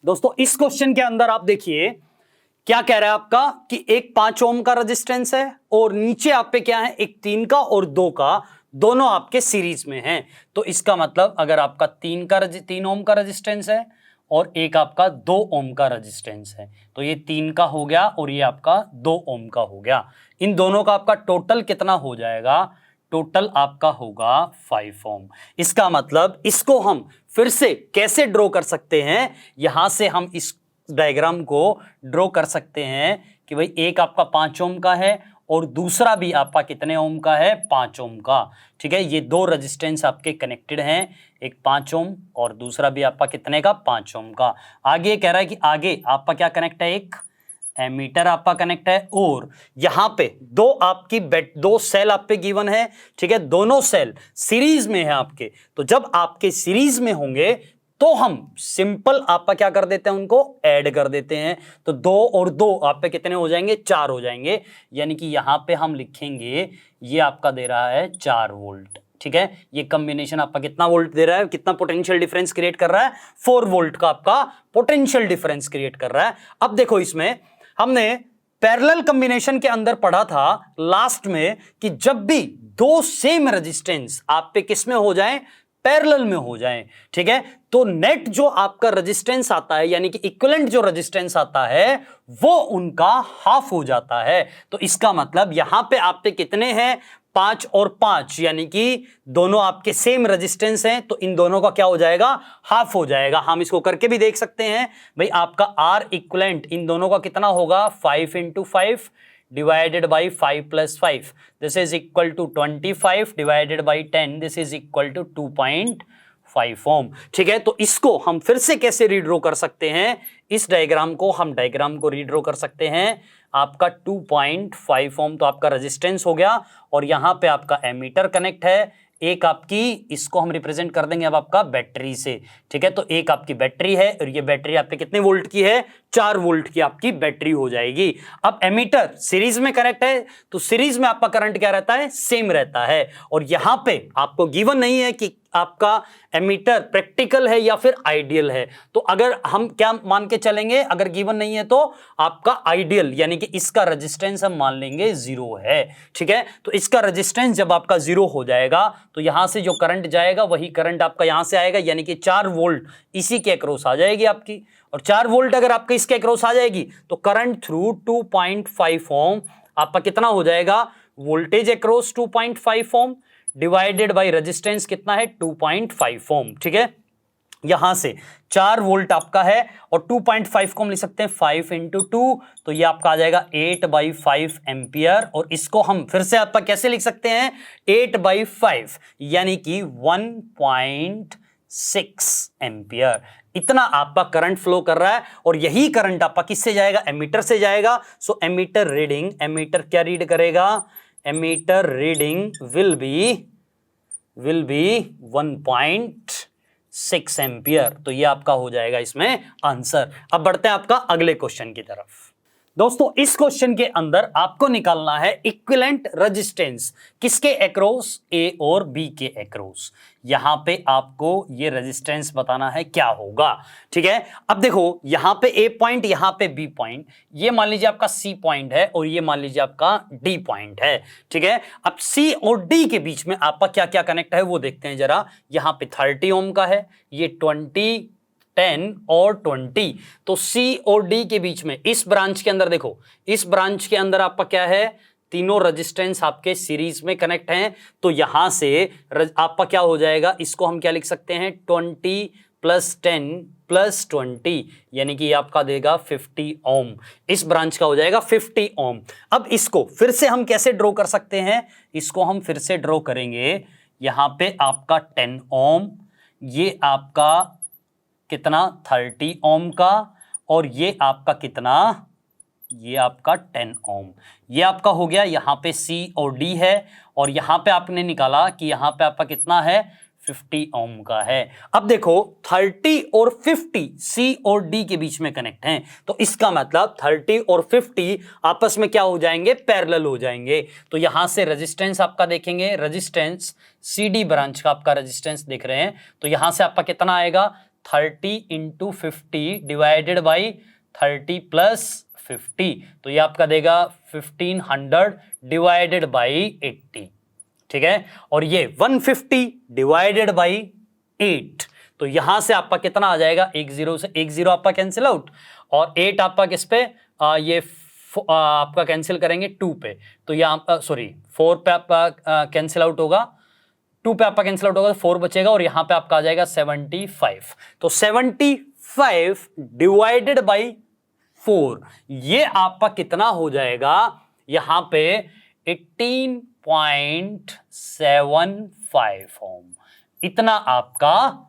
दोस्तों इस क्वेश्चन के अंदर आप देखिए क्या कह रहा है आपका कि एक 5 ओम का रेजिस्टेंस है और नीचे आप पे क्या है, एक 3 का और 2 का, दोनों आपके सीरीज में हैं। तो इसका मतलब अगर आपका 3 ओम का रेजिस्टेंस है और एक आपका 2 ओम का रेजिस्टेंस है, तो ये 3 का हो गया और ये आपका 2 ओम का हो गया। इन दोनों का आपका टोटल कितना हो जाएगा? टोटल आपका होगा 5 ओम। इसका मतलब इसको हम फिर से कैसे ड्रॉ कर सकते हैं? यहां से हम इस डायग्राम को ड्रॉ कर सकते हैं कि भाई एक आपका 5 ओम का है और दूसरा भी आपका कितने ओम का है? 5 ओम का। ठीक है, ये दो रेजिस्टेंस आपके कनेक्टेड हैं, एक 5 ओम और दूसरा भी आपका कितने का? 5 ओम का। आगे कह रहा है कि आगे आपका क्या कनेक्ट है? एक एमीटर आपका कनेक्ट है और यहां पे दो सेल आप पे गिवन है। ठीक है, दोनों सेल सीरीज में है आपके। तो जब आपके सीरीज में होंगे तो हम सिंपल आपका क्या कर देते हैं? उनको ऐड कर देते हैं। तो 2 और 2 आप पे कितने हो जाएंगे? 4 हो जाएंगे। यानी कि यहां पे हम लिखेंगे ये आपका दे रहा है 4 वोल्ट। ठीक है, ये कॉम्बिनेशन आपका कितना वोल्ट दे रहा है? कितना पोटेंशियल डिफरेंस क्रिएट कर रहा है? 4 वोल्ट का आपका पोटेंशियल डिफरेंस क्रिएट कर रहा है। अब देखो इसमें हमने पैरेलल कॉम्बिनेशन के अंदर पढ़ा था लास्ट में कि जब भी दो सेम रेजिस्टेंस आप पे किस में हो जाएं? पैरेलल में हो जाएं। ठीक है, तो नेट जो आपका रेजिस्टेंस आता है यानी कि इक्विवेलेंट जो रेजिस्टेंस आता है वो उनका हाफ हो जाता है। तो इसका मतलब यहां पे आप पे कितने हैं? 5 और 5, यानी कि दोनों आपके सेम रेजिस्टेंस हैं, तो इन दोनों का क्या हो जाएगा? हाफ हो जाएगा। हम इसको करके भी देख सकते हैं भाई, आपका आर इक्विवेलेंट इन दोनों का कितना होगा? 5 × 5 divided by 5 + 5, this is equal to 25 divided by 10, this is equal to 2.5 ohm. ठीक है, तो इसको हम फिर से कैसे रीड्रॉ कर सकते हैं? इस डायग्राम को रीड्रॉ कर सकते हैं। आपका 2.5 ओम तो आपका रेजिस्टेंस हो गया और यहां पे आपका एमीटर कनेक्ट है। एक आपकी, इसको हम रिप्रेजेंट कर देंगे अब आपका बैटरी से। ठीक है, तो एक आपकी बैटरी है और ये बैटरी आपके कितने वोल्ट की है? 4 वोल्ट की आपकी बैटरी हो जाएगी। अब एमीटर सीरीज में कनेक्ट है तो सीरीज में आपका करंट क्या रहता है? सेम रहता है। और यहां पे आपको गिवन नहीं है कि आपका एमीटर प्रैक्टिकल है या फिर आइडियल है। तो अगर हम क्या मान के चलेंगे? अगर गिवन नहीं है तो आपका आइडियल, यानी कि इसका रेजिस्टेंस हम मान लेंगे 0 है। ठीक है, तो इसका रेजिस्टेंस जब आपका 0 हो जाएगा तो यहां से जो करंट जाएगा वही करंट आपका यहां से आएगा, यानी कि 4 वोल्ट इसी के अक्रॉस आ जाएगी आपकी। और 4 वोल्ट अगर आपके इसके अक्रॉस आ जाएगी तो करंट थ्रू 2.5 ओम आपका कितना हो जाएगा? Voltage across 2.5 ohm divided by resistance कितना है? 2.5 ओम। ठीक है, यहां से 4 वोल्ट आपका है और 2.5 को हम लिख सकते हैं 5 × 2, तो ये आपका आ जाएगा 8/5 एम्पियर। और इसको हम फिर से आपका कैसे लिख सकते हैं? 8/5 यानी कि 1.6 एम्पियर। इतना आपका करंट फ्लो कर रहा है और यही करंट आपका किससे जाएगा? एमीटर से जाएगा। सो एमीटर क्या रीड करेगा? Ammeter reading will be 1.6 ampere. तो ये आपका हो जाएगा इसमें आंसर। अब बढ़ते हैं आपका अगले क्वेश्चन की तरफ। दोस्तों इस क्वेश्चन के अंदर आपको निकालना है इक्विवेलेंट रेजिस्टेंस किसके अक्रॉस? ए और बी के अक्रॉस। यहां पे आपको ये रेजिस्टेंस बताना है क्या होगा। ठीक है, अब देखो यहां पे ए पॉइंट, यहां पे बी पॉइंट, ये मान लीजिए आपका सी पॉइंट है और ये मान लीजिए आपका डी पॉइंट है। ठीक है, अब सी और डी के बीच में आपका क्या क्या कनेक्ट है वो देखते हैं जरा। यहां पे 30 ओम का है, ये 20, 10 और 20, तो सी और डी के बीच में इस ब्रांच के अंदर देखो, इस ब्रांच के अंदर आपका क्या है? तीनों रेजिस्टेंस आपके सीरीज में कनेक्ट हैं। तो यहां से आपका क्या हो जाएगा? इसको हम क्या लिख सकते हैं? 20 + 10 + 20, यानी कि आपका देगा 50 ओम। इस ब्रांच का हो जाएगा 50 ओम। अब इसको फिर से हम कैसे ड्रॉ कर सकते हैं? इसको हम फिर से ड्रॉ करेंगे। यहां पे आपका 10 ओम, ये आपका कितना? 30 ओम का, और ये आपका कितना? ये आपका 10 ओम। ये आपका हो गया। यहां पे सी और डी है और यहां पे आपने निकाला कि यहां पे आपका कितना है? 50 ओम का है। अब देखो 30 और 50 सी और डी के बीच में कनेक्ट हैं, तो इसका मतलब 30 और 50 आपस में क्या हो जाएंगे? पैरेलल हो जाएंगे। तो यहां से रेजिस्टेंस आपका देखेंगे, रेजिस्टेंस सी डी ब्रांच का आपका रेजिस्टेंस देख रहे हैं, तो यहां से आपका कितना आएगा? 30 इंटू 50 डिवाइडेड बाई 30 प्लस 50, तो ये आपका देगा 1500 डिवाइडेड बाई 80, ठीक है। और ये 150 डिवाइडेड बाई 8, तो यहां से आपका कितना आ जाएगा, एक जीरो से एक जीरो आपका कैंसिल आउट, और 8 आपका किस पे, ये आपका कैंसिल करेंगे 2 पे, तो यहाँ सॉरी 4 पे आपका कैंसिल आउट होगा, 2 पे आपका कैंसिल आउट होगा, तो 4 बचेगा, और यहां पे आपका आ जाएगा 75, तो 75 डिवाइडेड बाई 4, ये आपका कितना हो जाएगा, यहां पे 18.75 ओम, इतना आपका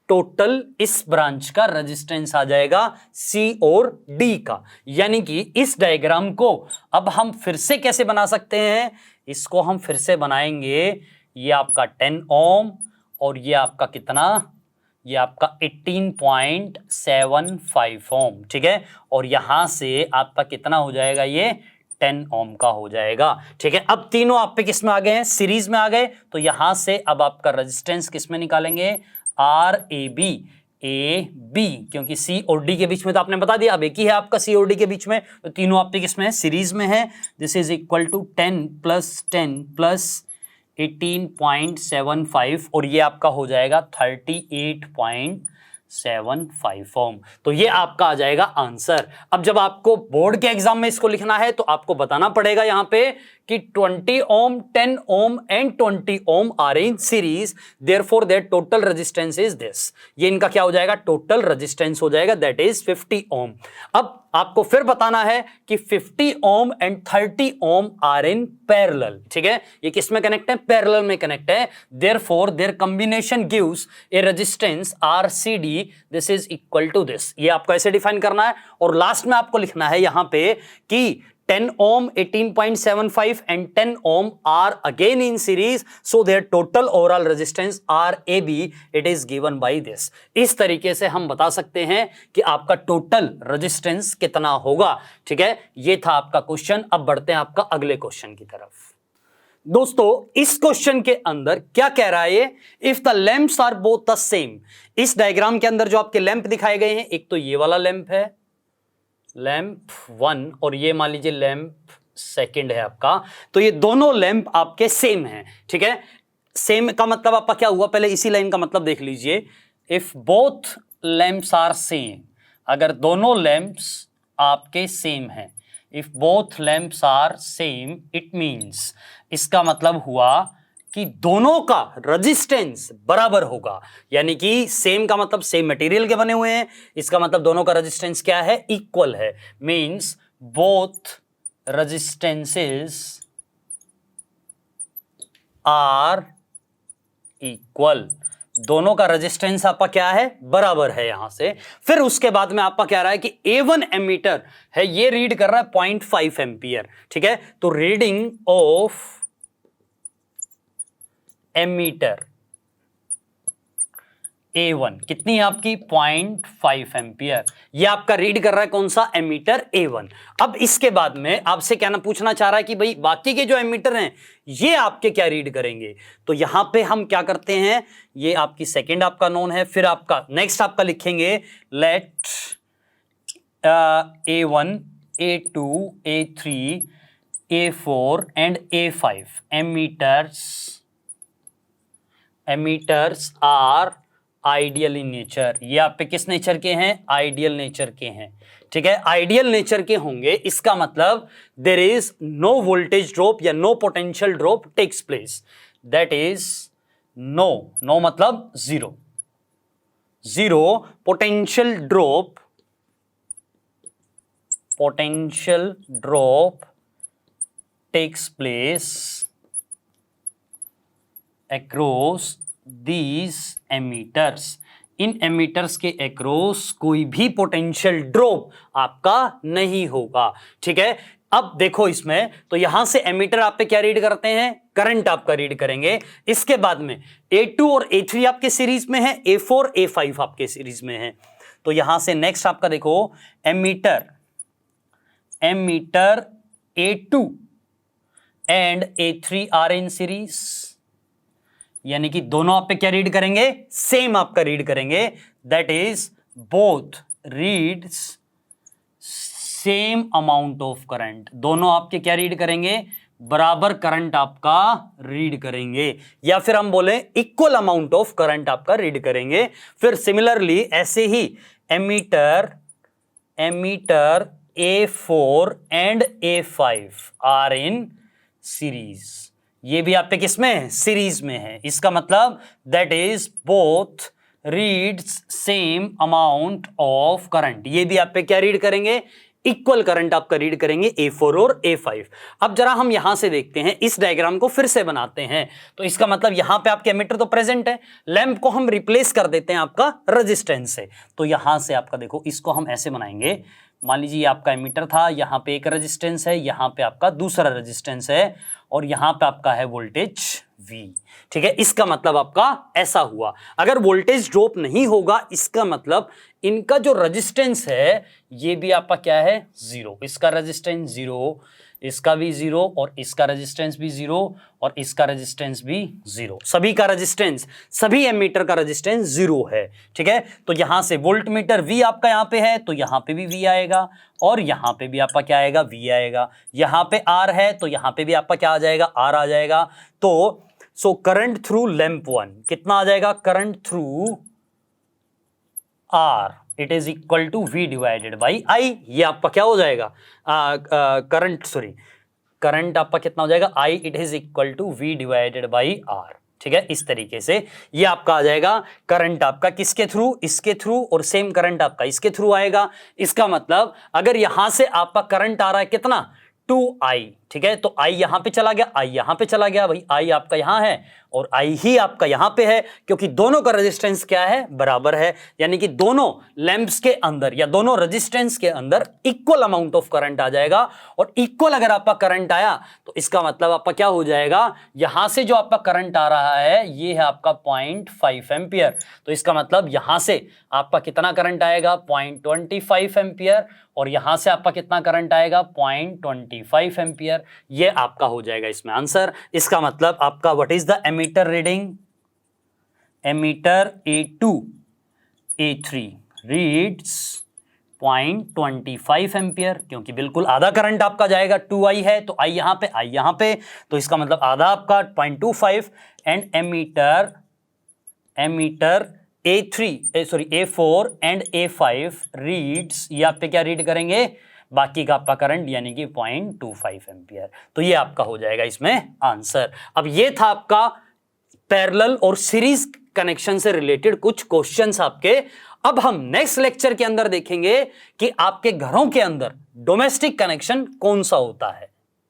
टोटल इस ब्रांच का रेजिस्टेंस आ जाएगा सी और डी का। यानी कि इस डायग्राम को अब हम फिर से कैसे बना सकते हैं, इसको हम फिर से बनाएंगे, ये आपका 10 ओम और ये आपका कितना, ये आपका 18.75 ओम, ठीक है, और यहां से आपका कितना हो जाएगा, ये 10 ओम का हो जाएगा, ठीक है। अब तीनों आप पे किस में आ गए हैं, सीरीज में आ गए, तो यहां से अब आपका रेजिस्टेंस किस में निकालेंगे, आर ए बी, क्योंकि सी और डी के बीच में तो आपने बता दिया अब एक ही है आपका सी और डी के बीच में, तो तीनों आप पे किस में है, सीरीज में है। This is equal to 10 plus 18.75, और ये आपका हो जाएगा 38.75 ओम, तो ये आपका आ जाएगा आंसर। अब जब आपको बोर्ड के एग्जाम में इसको लिखना है तो आपको बताना पड़ेगा यहां पे कि 20 ohm, 10 ohm and 20 ohm are in series, therefore their total resistance is this, ये इनका क्या हो जाएगा, टोटल रेजिस्टेंस हो जाएगा, दैट इज 50 ओम। अब आपको फिर बताना है कि 50 ohm and 30 ohm are in parallel, ठीक है, ये किस में कनेक्ट है, पैरेलल में कनेक्ट है, therefore their combination gives a resistance R C D, this is equal to this, ये आपको ऐसे डिफाइन करना है, और लास्ट में आपको लिखना है यहां पे कि 10 ohm 18.75 and 10 ohm are again in series, so their total overall resistance RAB it is given by this। इस तरीके से हम बता सकते हैं कि आपका टोटल रेजिस्टेंस कितना होगा, ठीक है। ये था आपका क्वेश्चन। अब बढ़ते हैं आपका अगले क्वेश्चन की तरफ। दोस्तों इस क्वेश्चन के अंदर क्या कह रहा है ये, if the lamps are both the same, इस डायग्राम के अंदर जो आपके लैंप दिखाए गए हैं, एक तो ये वाला लैंप है, लैंप 1, और ये मान लीजिए लैंप 2 है आपका, तो ये दोनों लैंप आपके सेम हैं, ठीक है। सेम का मतलब आपका क्या हुआ, पहले इसी लाइन का मतलब देख लीजिए, if both lamps are same, अगर दोनों लैंप्स आपके सेम हैं, if both lamps are same it means, इसका मतलब हुआ कि दोनों का रेजिस्टेंस बराबर होगा, यानी कि सेम का मतलब सेम मटेरियल के बने हुए हैं, इसका मतलब दोनों का रेजिस्टेंस क्या है, इक्वल है, means both resistances are equal, दोनों का रेजिस्टेंस आपका क्या है, बराबर है। यहां से फिर उसके बाद में आपका क्या रहा है कि A1 एमीटर है, ये रीड कर रहा है 0.5 एम्पियर, ठीक है, तो रीडिंग ऑफ एमीटर A1 कितनी है आपकी, 0.5 एम्पियर, ये आपका रीड कर रहा है कौन सा, एमीटर A1। अब इसके बाद में आपसे क्या ना पूछना चाह रहा है कि भाई बाकी के जो एमीटर हैं ये आपके क्या रीड करेंगे, तो यहां पे हम क्या करते हैं, ये आपकी सेकंड आपका नोन है, फिर आपका नेक्स्ट आपका लिखेंगे let A1 A2 A3 A4 and A5 ammeters are ideal in nature, ये आप पे किस नेचर के हैं, आइडियल नेचर के हैं, ठीक है, आइडियल नेचर के होंगे, इसका मतलब there is no voltage drop या no potential drop takes place, that is no मतलब zero potential drop takes place across these emitters, इन एमीटर्स के अक्रॉस कोई भी पोटेंशियल ड्रॉप आपका नहीं होगा, ठीक है। अब देखो इसमें तो यहां से एमीटर आप पे क्या रीड करते हैं, करंट आपका रीड करेंगे, इसके बाद में A2 और A3 आपके सीरीज में है, A4 A5 आपके सीरीज में है, तो यहां से नेक्स्ट आपका देखो ammeter A2 and A3 are in series, यानी कि दोनों आप पे क्या रीड करेंगे, सेम आपका रीड करेंगे, that is both reads same amount of current. दोनों आपके क्या रीड करेंगे, बराबर करंट आपका रीड करेंगे, या फिर हम बोले इक्वल अमाउंट ऑफ करंट आपका रीड करेंगे। फिर सिमिलरली ऐसे ही ammeter A4 and A5 are in series. ये भी आप पे किसमें है, सीरीज में है। इसका मतलब that is both reads same amount of current. ये भी आप पे क्या रीड करेंगे, इक्वल करंट आपका रीड करेंगे A4 और A5। अब जरा हम यहां से देखते हैं, इस डायग्राम को फिर से बनाते हैं। तो इसका मतलब यहां पे आपके एमीटर तो प्रेजेंट है, लैंप को हम रिप्लेस कर देते हैं आपका रेजिस्टेंस से। तो यहां से आपका देखो, इसको हम ऐसे बनाएंगे, मान लीजिए ये आपका एमीटर था, यहां पे एक रेजिस्टेंस है, यहां पे आपका दूसरा रेजिस्टेंस है, और यहां पे आपका है वोल्टेज V। ठीक है, इसका मतलब आपका ऐसा हुआ। अगर वोल्टेज ड्रॉप नहीं होगा, इसका मतलब इनका जो रेजिस्टेंस है ये भी आपका क्या है, जीरो। इसका रेजिस्टेंस जीरो, इसका भी जीरो, और इसका रेजिस्टेंस भी जीरो, और इसका रेजिस्टेंस भी जीरो। सभी का रेजिस्टेंस, सभी एमीटर का रेजिस्टेंस जीरो है। ठीक है, तो यहां से वोल्ट मीटर V आपका यहां पे है, तो यहां पे भी V आएगा, और यहां पे भी आपका क्या आएगा, V आएगा। यहां पे R है, तो यहां पे भी आपका क्या आ जाएगा, R आ जाएगा। तो सो करंट थ्रू लैंप 1 कितना आ जाएगा, current through R it is equal to V divided by I। ये आपका क्या हो जाएगा, करंट आपका कितना हो जाएगा, I it is equal to V divided by R। ठीक है, इस तरीके से ये आपका आ जाएगा करंट आपका किसके थ्रू, इसके थ्रू, और सेम करंट आपका इसके थ्रू आएगा। इसका मतलब अगर यहां से आपका करंट आ रहा है कितना, 2I। ठीक है, तो I यहां पे चला गया, I यहां पे चला गया, भाई I आपका यहां है और I ही आपका यहां पे है, क्योंकि दोनों का रेजिस्टेंस क्या है, बराबर है। यानी कि दोनों लैंप्स के अंदर या दोनों रेजिस्टेंस के अंदर इक्वल अमाउंट ऑफ करंट आ जाएगा। और इक्वल अगर आपका करंट आया तो इसका मतलब आपका क्या हो जाएगा, यहां से जो आपका करंट आ रहा है ये है आपका 0.5 एम्पियर। तो इसका मतलब यहां से आपका कितना करंट आएगा, 0.25 एम्पियर, और यहां से आपका कितना करंट आएगा, 0.25 एम्पियर। ये आपका हो जाएगा इसमें आंसर। इसका मतलब आपका what is the ammeter reading, ammeter A2 A3 reads 0.25 ampere, क्योंकि बिल्कुल आधा करंट आपका जाएगा, 2I है तो I यहां पे, I यहां पे, तो इसका मतलब आधा आपका 0.25। And ammeter A4 and A5 reads, ये आप पे क्या रीड करेंगे, बाकी का आपका करंट यानी कि 0.25 एम्पियर। तो ये आपका हो जाएगा इसमें आंसर। अब ये था आपका पैरेलल और सीरीज कनेक्शन से रिलेटेड कुछ क्वेश्चंस आपके। अब हम नेक्स्ट लेक्चर के अंदर देखेंगे कि आपके घरों के अंदर डोमेस्टिक कनेक्शन कौन सा होता है।